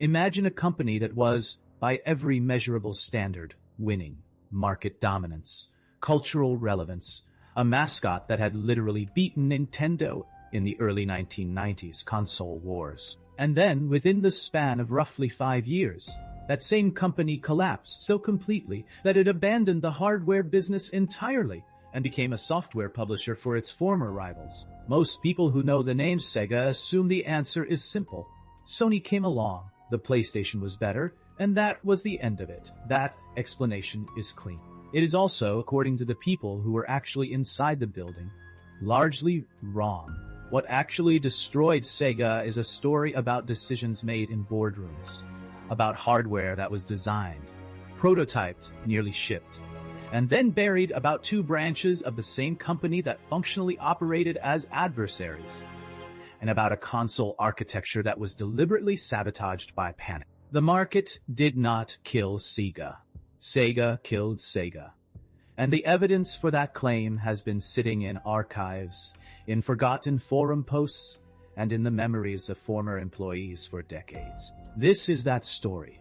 Imagine a company that was, by every measurable standard, winning, market dominance, cultural relevance, a mascot that had literally beaten Nintendo in the early 1990s console wars. And then, within the span of roughly 5 years, that same company collapsed so completely that it abandoned the hardware business entirely and became a software publisher for its former rivals. Most people who know the name Sega assume the answer is simple. Sony came along, the PlayStation was better, and that was the end of it. That explanation is clean. It is also, according to the people who were actually inside the building, largely wrong. What actually destroyed Sega is a story about decisions made in boardrooms, about hardware that was designed, prototyped, nearly shipped, and then buried about 2 branches of the same company that functionally operated as adversaries, and about a console architecture that was deliberately sabotaged by panic. The market did not kill Sega. Sega killed Sega. And the evidence for that claim has been sitting in archives, in forgotten forum posts, and in the memories of former employees for decades. This is that story.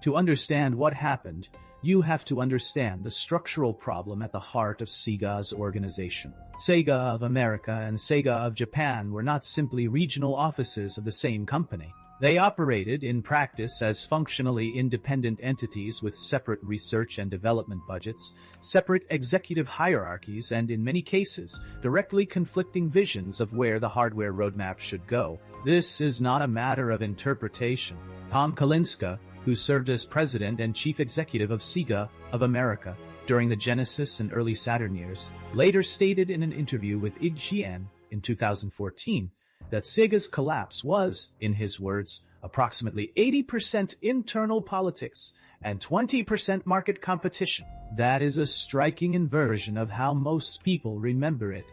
To understand what happened, you have to understand the structural problem at the heart of Sega's organization. Sega of America and Sega of Japan were not simply regional offices of the same company. They operated in practice as functionally independent entities with separate research and development budgets, separate executive hierarchies, and in many cases, directly conflicting visions of where the hardware roadmap should go. This is not a matter of interpretation. Tom Kalinske, who served as president and chief executive of Sega of America during the Genesis and early Saturn years, later stated in an interview with IGN in 2014 that Sega's collapse was, in his words, approximately 80% internal politics and 20% market competition. That is a striking inversion of how most people remember it.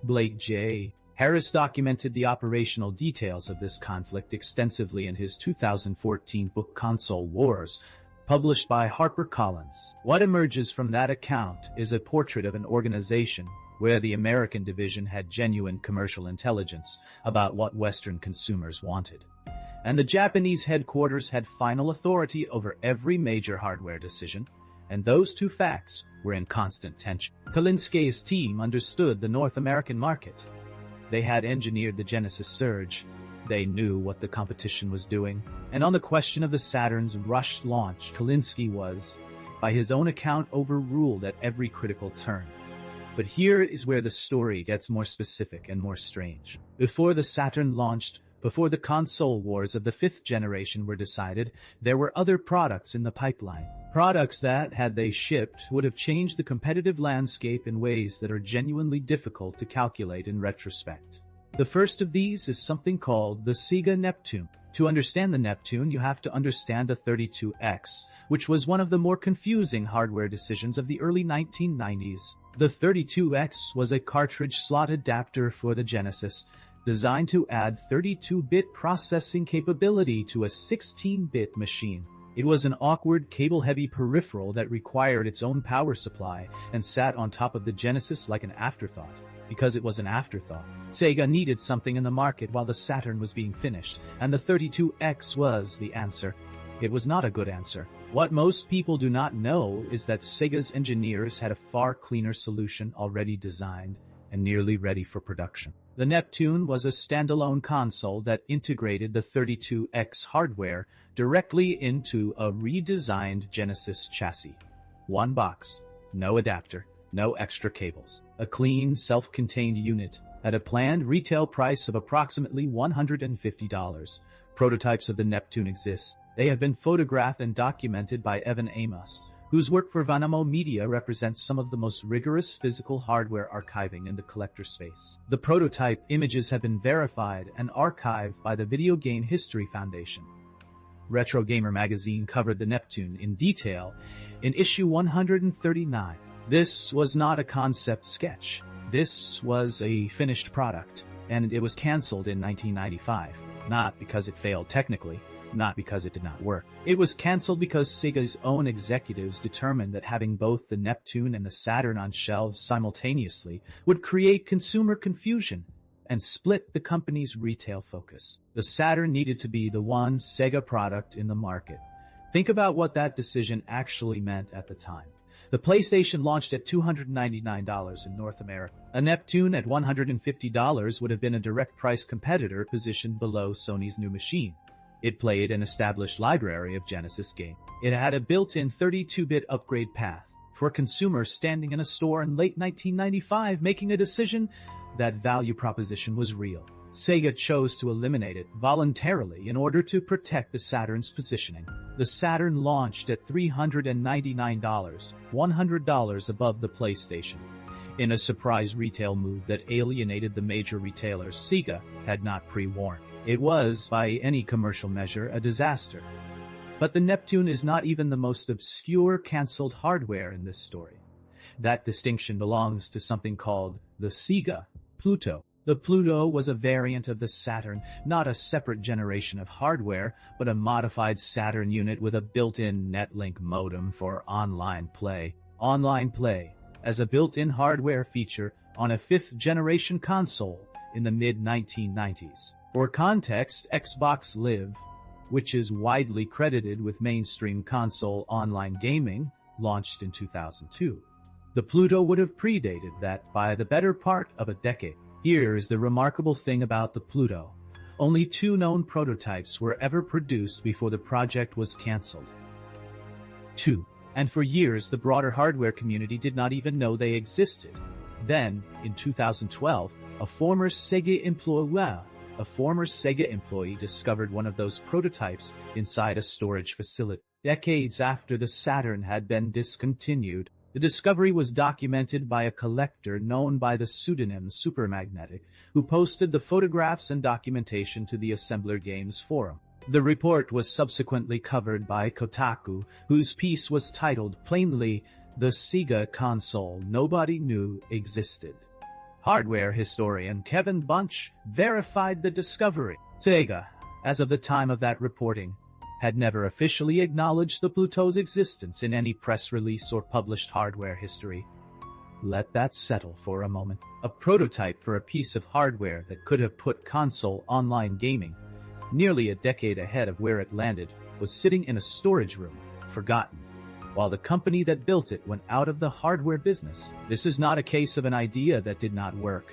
Blake J. Harris documented the operational details of this conflict extensively in his 2014 book Console Wars, published by HarperCollins. What emerges from that account is a portrait of an organization where the American division had genuine commercial intelligence about what Western consumers wanted, and the Japanese headquarters had final authority over every major hardware decision, and those two facts were in constant tension. Kalinske's team understood the North American market. They had engineered the Genesis surge. They knew what the competition was doing. And on the question of the Saturn's rushed launch, Kalinske was, by his own account, overruled at every critical turn. But here is where the story gets more specific and more strange. Before the Saturn launched, before the console wars of the 5th generation were decided, there were other products in the pipeline. Products that, had they shipped, would have changed the competitive landscape in ways that are genuinely difficult to calculate in retrospect. The first of these is something called the Sega Neptune. To understand the Neptune, you have to understand the 32X, which was one of the more confusing hardware decisions of the early 1990s. The 32X was a cartridge slot adapter for the Genesis, designed to add 32-bit processing capability to a 16-bit machine. It was an awkward, cable-heavy peripheral that required its own power supply and sat on top of the Genesis like an afterthought. Because it was an afterthought, Sega needed something in the market while the Saturn was being finished, and the 32X was the answer. It was not a good answer. What most people do not know is that Sega's engineers had a far cleaner solution already designed and nearly ready for production. The Neptune was a standalone console that integrated the 32X hardware directly into a redesigned Genesis chassis. One box, no adapter, no extra cables. A clean, self-contained unit at a planned retail price of approximately $150. Prototypes of the Neptune exist. They have been photographed and documented by Evan Amos, whose work for Vanamo Media represents some of the most rigorous physical hardware archiving in the collector space. The prototype images have been verified and archived by the Video Game History Foundation. Retro Gamer magazine covered the Neptune in detail in issue 139. This was not a concept sketch. This was a finished product, and it was canceled in 1995. Not because it failed technically, not because it did not work. It was canceled because Sega's own executives determined that having both the Neptune and the Saturn on shelves simultaneously would create consumer confusion, and split the company's retail focus. The Saturn needed to be the one Sega product in the market. Think about what that decision actually meant at the time. The PlayStation launched at $299 in North America. A Neptune at $150 would have been a direct price competitor positioned below Sony's new machine. It played an established library of Genesis games. It had a built-in 32-bit upgrade path for consumers standing in a store in late 1995 making a decision that value proposition was real. Sega chose to eliminate it voluntarily in order to protect the Saturn's positioning. The Saturn launched at $399, $100 above the PlayStation. In a surprise retail move that alienated the major retailers Sega had not pre-warned. It was, by any commercial measure, a disaster. But the Neptune is not even the most obscure cancelled hardware in this story. That distinction belongs to something called the Sega Pluto. The Pluto was a variant of the Saturn, not a separate generation of hardware, but a modified Saturn unit with a built-in Netlink modem for online play. Online play, as a built-in hardware feature on a fifth-generation console in the mid-1990s. For context, Xbox Live, which is widely credited with mainstream console online gaming, launched in 2002. The Pluto would have predated that by the better part of a decade. Here is the remarkable thing about the Pluto. Only 2 known prototypes were ever produced before the project was cancelled. 2. And for years the broader hardware community did not even know they existed. Then, in 2012, a former Sega employee discovered one of those prototypes inside a storage facility. Decades after the Saturn had been discontinued, the discovery was documented by a collector known by the pseudonym Supermagnetic, who posted the photographs and documentation to the Assembler Games forum. The report was subsequently covered by Kotaku, whose piece was titled plainly, "The Sega Console Nobody Knew Existed." Hardware historian Kevin Bunch verified the discovery. Sega, as of the time of that reporting, had never officially acknowledged the Pluto's existence in any press release or published hardware history. Let that settle for a moment. A prototype for a piece of hardware that could have put console online gaming nearly a decade ahead of where it landed was sitting in a storage room, forgotten, while the company that built it went out of the hardware business. This is not a case of an idea that did not work.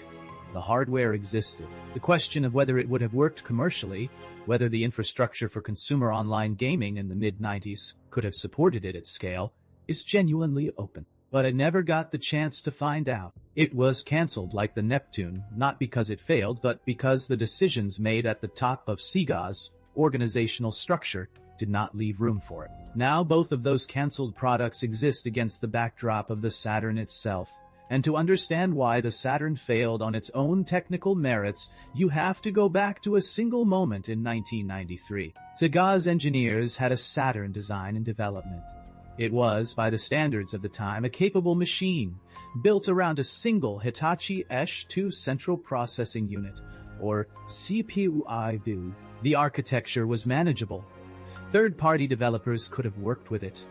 The hardware existed. The question of whether it would have worked commercially, whether the infrastructure for consumer online gaming in the mid-90s could have supported it at scale, is genuinely open. But it never got the chance to find out. It was cancelled like the Neptune, not because it failed, but because the decisions made at the top of Sega's organizational structure did not leave room for it. Now both of those cancelled products exist against the backdrop of the Saturn itself. And to understand why the Saturn failed on its own technical merits, you have to go back to a single moment in 1993. Sega's engineers had a Saturn design and development. It was, by the standards of the time, a capable machine, built around a single Hitachi ESH2 central processing unit, or CPU-I-BU. The architecture was manageable. Third-party developers could have worked with it.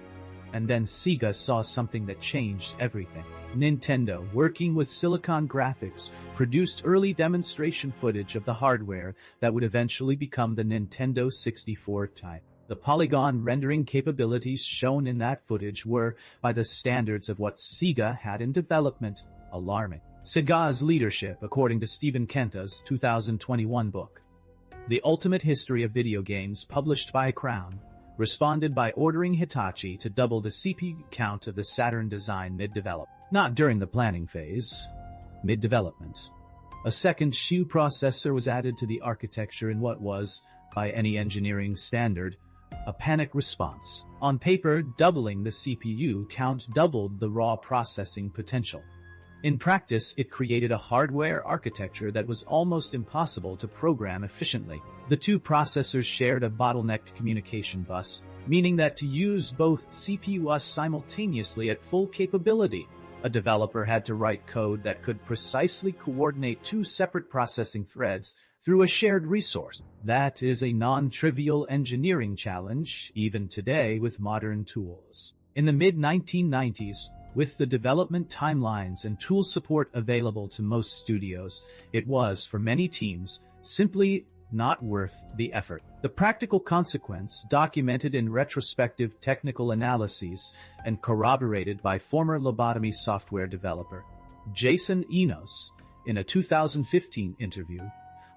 And then Sega saw something that changed everything. Nintendo, working with Silicon Graphics, produced early demonstration footage of the hardware that would eventually become the Nintendo 64 type. The polygon rendering capabilities shown in that footage were, by the standards of what Sega had in development, alarming. Sega's leadership, according to Stephen Kenta's 2021 book, The Ultimate History of Video Games, published by Crown, responded by ordering Hitachi to double the CPU count of the Saturn design mid-development. Not during the planning phase, mid-development. A second SHU processor was added to the architecture in what was, by any engineering standard, a panic response. On paper, doubling the CPU count doubled the raw processing potential. In practice, it created a hardware architecture that was almost impossible to program efficiently. The two processors shared a bottlenecked communication bus, meaning that to use both CPUs simultaneously at full capability, a developer had to write code that could precisely coordinate two separate processing threads through a shared resource. That is a non-trivial engineering challenge, even today with modern tools. In the mid-1990s, With the development timelines and tool support available to most studios, it was, for many teams, simply not worth the effort. The practical consequence, documented in retrospective technical analyses and corroborated by former lobotomy software developer Jason Enos in a 2015 interview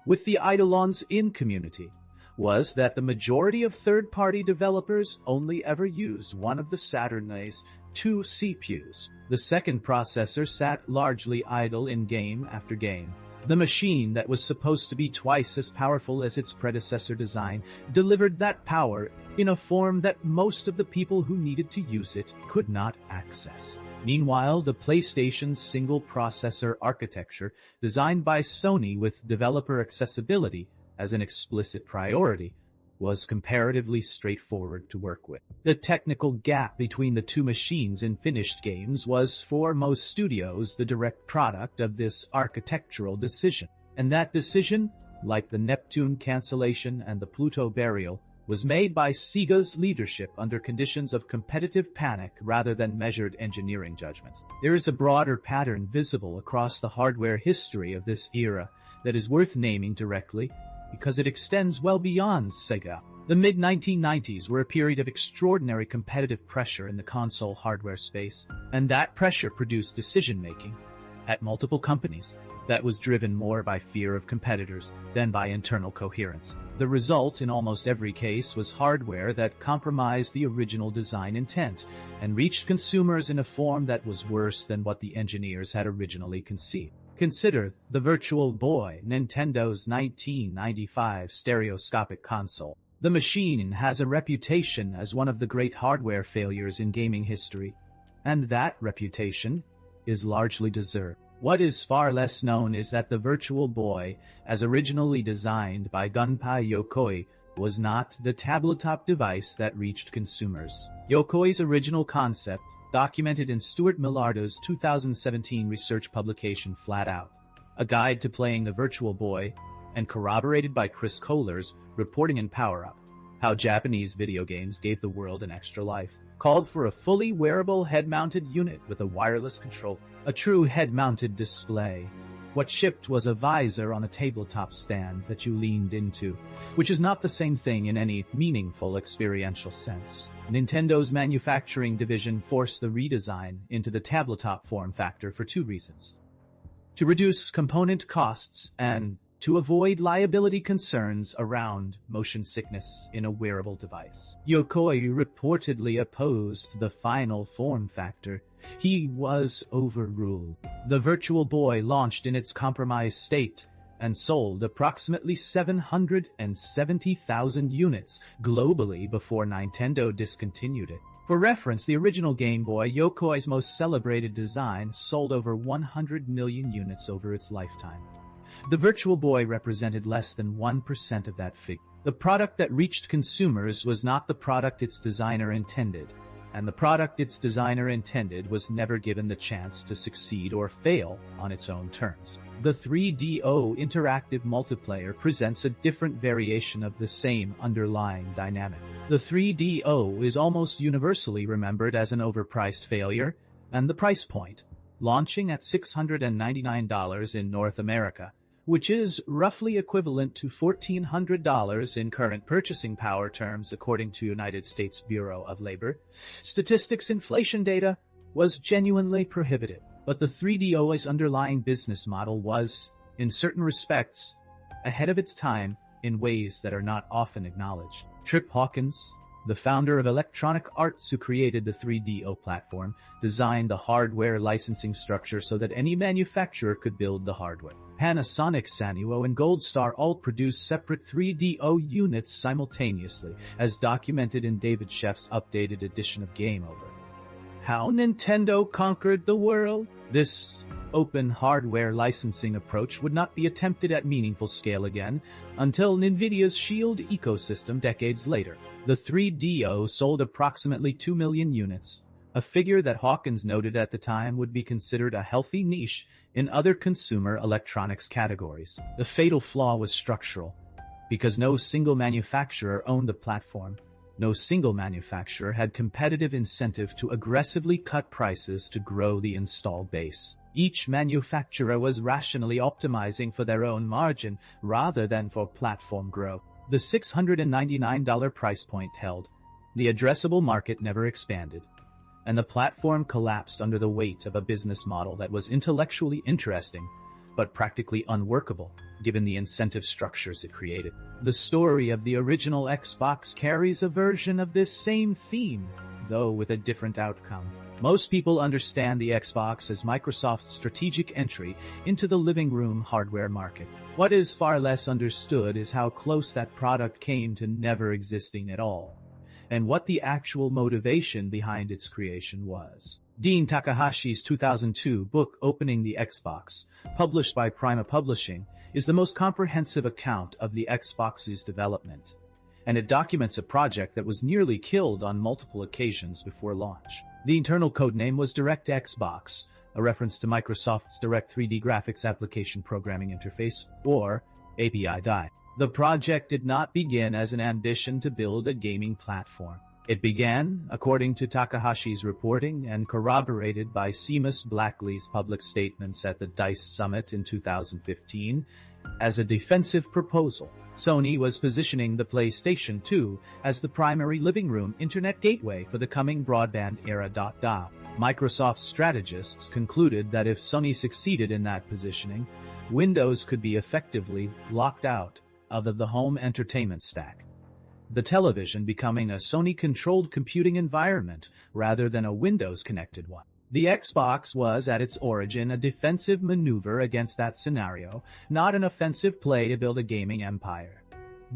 with the Eidolons In community, was that the majority of third-party developers only ever used one of the Saturn's two CPUs. The second processor sat largely idle in game after game. The machine that was supposed to be twice as powerful as its predecessor design delivered that power in a form that most of the people who needed to use it could not access. Meanwhile, the PlayStation's single-processor architecture, designed by Sony with developer accessibility as an explicit priority, was comparatively straightforward to work with. The technical gap between the two machines in finished games was, for most studios, the direct product of this architectural decision. And that decision, like the Neptune cancellation and the Pluto burial, was made by Sega's leadership under conditions of competitive panic rather than measured engineering judgment. There is a broader pattern visible across the hardware history of this era that is worth naming directly, because it extends well beyond Sega. The mid-1990s were a period of extraordinary competitive pressure in the console hardware space, and that pressure produced decision-making at multiple companies that was driven more by fear of competitors than by internal coherence. The result, in almost every case, was hardware that compromised the original design intent and reached consumers in a form that was worse than what the engineers had originally conceived. Consider the Virtual Boy, Nintendo's 1995 stereoscopic console. The machine has a reputation as one of the great hardware failures in gaming history, and that reputation is largely deserved. What is far less known is that the Virtual Boy, as originally designed by Gunpei Yokoi, was not the tabletop device that reached consumers. Yokoi's original concept, documented in Stuart Millardo's 2017 research publication Flat Out, a guide to playing the Virtual Boy, and corroborated by Chris Kohler's reporting in Power Up, How Japanese Video Games Gave the World an Extra Life, called for a fully wearable head-mounted unit with a wireless control, a true head-mounted display. What shipped was a visor on a tabletop stand that you leaned into, which is not the same thing in any meaningful experiential sense. Nintendo's manufacturing division forced the redesign into the tabletop form factor for two reasons: to reduce component costs and to avoid liability concerns around motion sickness in a wearable device. Yokoi reportedly opposed the final form factor. He was overruled. The Virtual Boy launched in its compromised state and sold approximately 770,000 units globally before Nintendo discontinued it. For reference, the original Game Boy, Yokoi's most celebrated design, sold over 100 million units over its lifetime. The Virtual Boy represented less than 1% of that figure. The product that reached consumers was not the product its designer intended, and the product its designer intended was never given the chance to succeed or fail on its own terms. The 3DO interactive multiplayer presents a different variation of the same underlying dynamic. The 3DO is almost universally remembered as an overpriced failure, and the price point, launching at $699 in North America, which is roughly equivalent to $1,400 in current purchasing power terms according to United States Bureau of Labor Statistics inflation data, was genuinely prohibitive. But the 3DO's underlying business model was, in certain respects, ahead of its time in ways that are not often acknowledged. Trip Hawkins, the founder of Electronic Arts who created the 3DO platform, designed the hardware licensing structure so that any manufacturer could build the hardware. Panasonic, Sanyo, and Gold Star all produced separate 3DO units simultaneously, as documented in David Sheff's updated edition of Game Over. How Nintendo conquered the world? This open hardware licensing approach would not be attempted at meaningful scale again until NVIDIA's Shield ecosystem decades later. The 3DO sold approximately 2 million units, a figure that Hawkins noted at the time would be considered a healthy niche in other consumer electronics categories. The fatal flaw was structural, because no single manufacturer owned the platform, No single manufacturer had competitive incentive to aggressively cut prices to grow the install base. Each manufacturer was rationally optimizing for their own margin rather than for platform growth. The $699 price point held. The addressable market never expanded, and the platform collapsed under the weight of a business model that was intellectually interesting, but practically unworkable, given the incentive structures it created. The story of the original Xbox carries a version of this same theme, though with a different outcome. Most people understand the Xbox as Microsoft's strategic entry into the living room hardware market. What is far less understood is how close that product came to never existing at all, and what the actual motivation behind its creation was. Dean Takahashi's 2002 book Opening the Xbox, published by Prima Publishing, is the most comprehensive account of the Xbox's development, and it documents a project that was nearly killed on multiple occasions before launch. The internal codename was DirectXbox, a reference to Microsoft's Direct 3D Graphics Application Programming Interface, or API-DI. The project did not begin as an ambition to build a gaming platform. It began, according to Takahashi's reporting and corroborated by Seamus Blackley's public statements at the DICE Summit in 2015, as a defensive proposal. Sony was positioning the PlayStation 2 as the primary living room internet gateway for the coming broadband era. Microsoft strategists concluded that if Sony succeeded in that positioning, Windows could be effectively locked out of the home entertainment stack, the television becoming a Sony-controlled computing environment rather than a Windows-connected one. The Xbox was, at its origin, a defensive maneuver against that scenario, not an offensive play to build a gaming empire.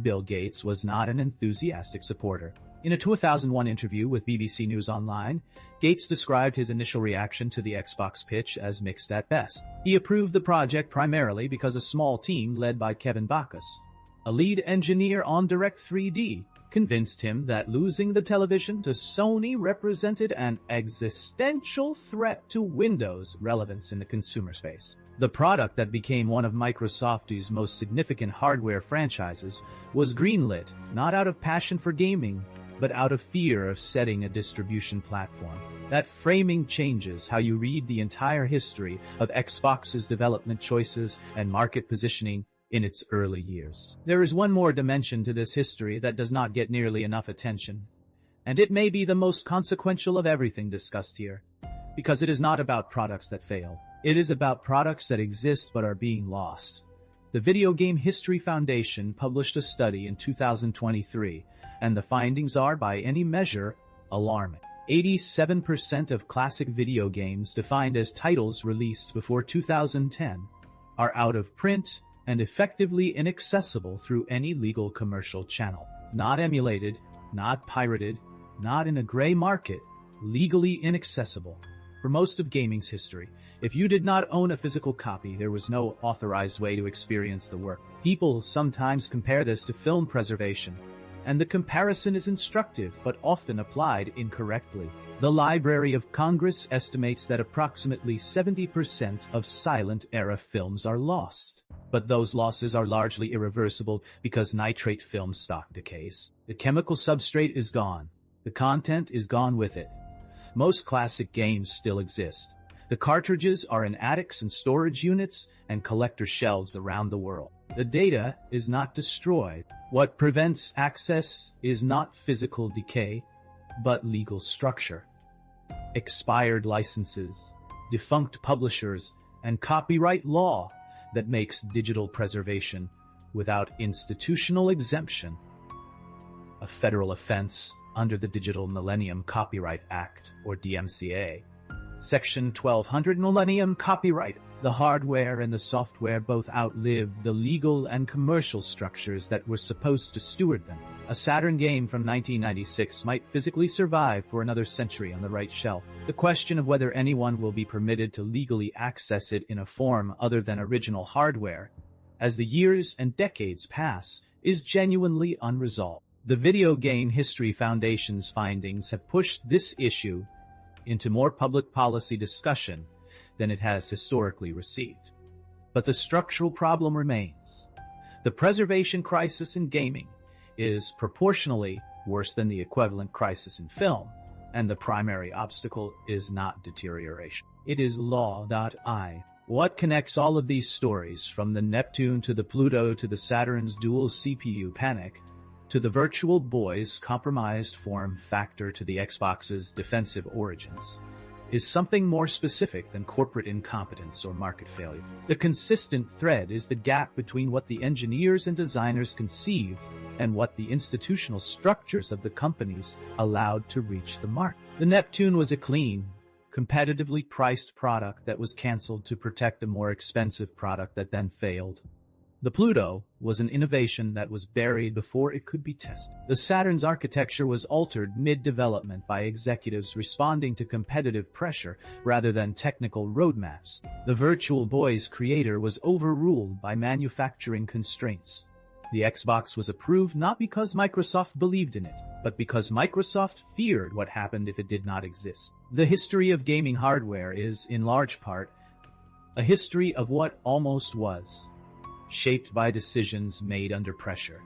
Bill Gates was not an enthusiastic supporter. In a 2001 interview with BBC News Online, Gates described his initial reaction to the Xbox pitch as mixed at best. He approved the project primarily because a small team led by Kevin Backus, a lead engineer on Direct 3D, convinced him that losing the television to Sony represented an existential threat to Windows' relevance in the consumer space. The product that became one of Microsoft's most significant hardware franchises was greenlit not out of passion for gaming, but out of fear of setting a distribution platform. That framing changes how you read the entire history of Xbox's development choices and market positioning in its early years. There is one more dimension to this history that does not get nearly enough attention, and it may be the most consequential of everything discussed here, because it is not about products that fail. It is about products that exist but are being lost. The Video Game History Foundation published a study in 2023, and the findings are, by any measure, alarming. 87% of classic video games defined as titles released before 2010 are out of print and effectively inaccessible through any legal commercial channel. Not emulated, not pirated, not in a gray market, legally inaccessible. For most of gaming's history, if you did not own a physical copy, there was no authorized way to experience the work. People sometimes compare this to film preservation, and the comparison is instructive but often applied incorrectly. The Library of Congress estimates that approximately 70% of silent-era films are lost. But those losses are largely irreversible because nitrate film stock decays. The chemical substrate is gone. The content is gone with it. Most classic games still exist. The cartridges are in attics and storage units and collector shelves around the world. The data is not destroyed. What prevents access is not physical decay, but legal structure. Expired licenses, defunct publishers, and copyright law that makes digital preservation without institutional exemption a federal offense under the Digital Millennium Copyright Act, or DMCA. Section 1200 Millennium Copyright. The hardware and the software both outlived the legal and commercial structures that were supposed to steward them. A Saturn game from 1996 might physically survive for another century on the right shelf. The question of whether anyone will be permitted to legally access it in a form other than original hardware, as the years and decades pass, is genuinely unresolved. The Video Game History Foundation's findings have pushed this issue into more public policy discussion than it has historically received. But the structural problem remains. The preservation crisis in gaming is proportionally worse than the equivalent crisis in film, and the primary obstacle is not deterioration. It is law.I. What connects all of these stories, from the Neptune to the Pluto to the Saturn's dual CPU panic, to the Virtual Boy's compromised form factor to the Xbox's defensive origins, is something more specific than corporate incompetence or market failure. The consistent thread is the gap between what the engineers and designers conceived and what the institutional structures of the companies allowed to reach the market. The Neptune was a clean, competitively priced product that was canceled to protect a more expensive product that then failed. The Pluto was an innovation that was buried before it could be tested. The Saturn's architecture was altered mid-development by executives responding to competitive pressure rather than technical roadmaps. The Virtual Boy's creator was overruled by manufacturing constraints. The Xbox was approved not because Microsoft believed in it, but because Microsoft feared what happened if it did not exist. The history of gaming hardware is, in large part, a history of what almost was, shaped by decisions made under pressure,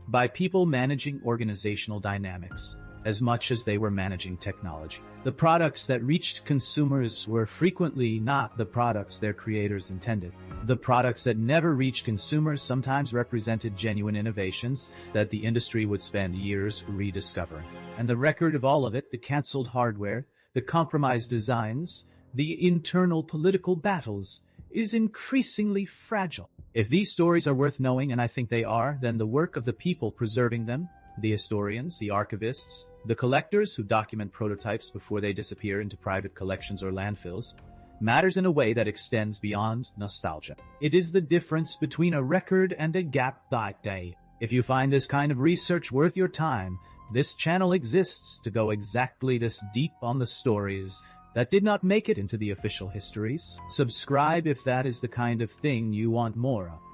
by people managing organizational dynamics as much as they were managing technology. The products that reached consumers were frequently not the products their creators intended. The products that never reached consumers sometimes represented genuine innovations that the industry would spend years rediscovering. And the record of all of it, the canceled hardware, the compromised designs, the internal political battles, is increasingly fragile. If these stories are worth knowing, and I think they are, then the work of the people preserving them, the historians, the archivists, the collectors who document prototypes before they disappear into private collections or landfills, matters in a way that extends beyond nostalgia. It is the difference between a record and a gap that day. If you find this kind of research worth your time, this channel exists to go exactly this deep on the stories that did not make it into the official histories. Subscribe if that is the kind of thing you want more of.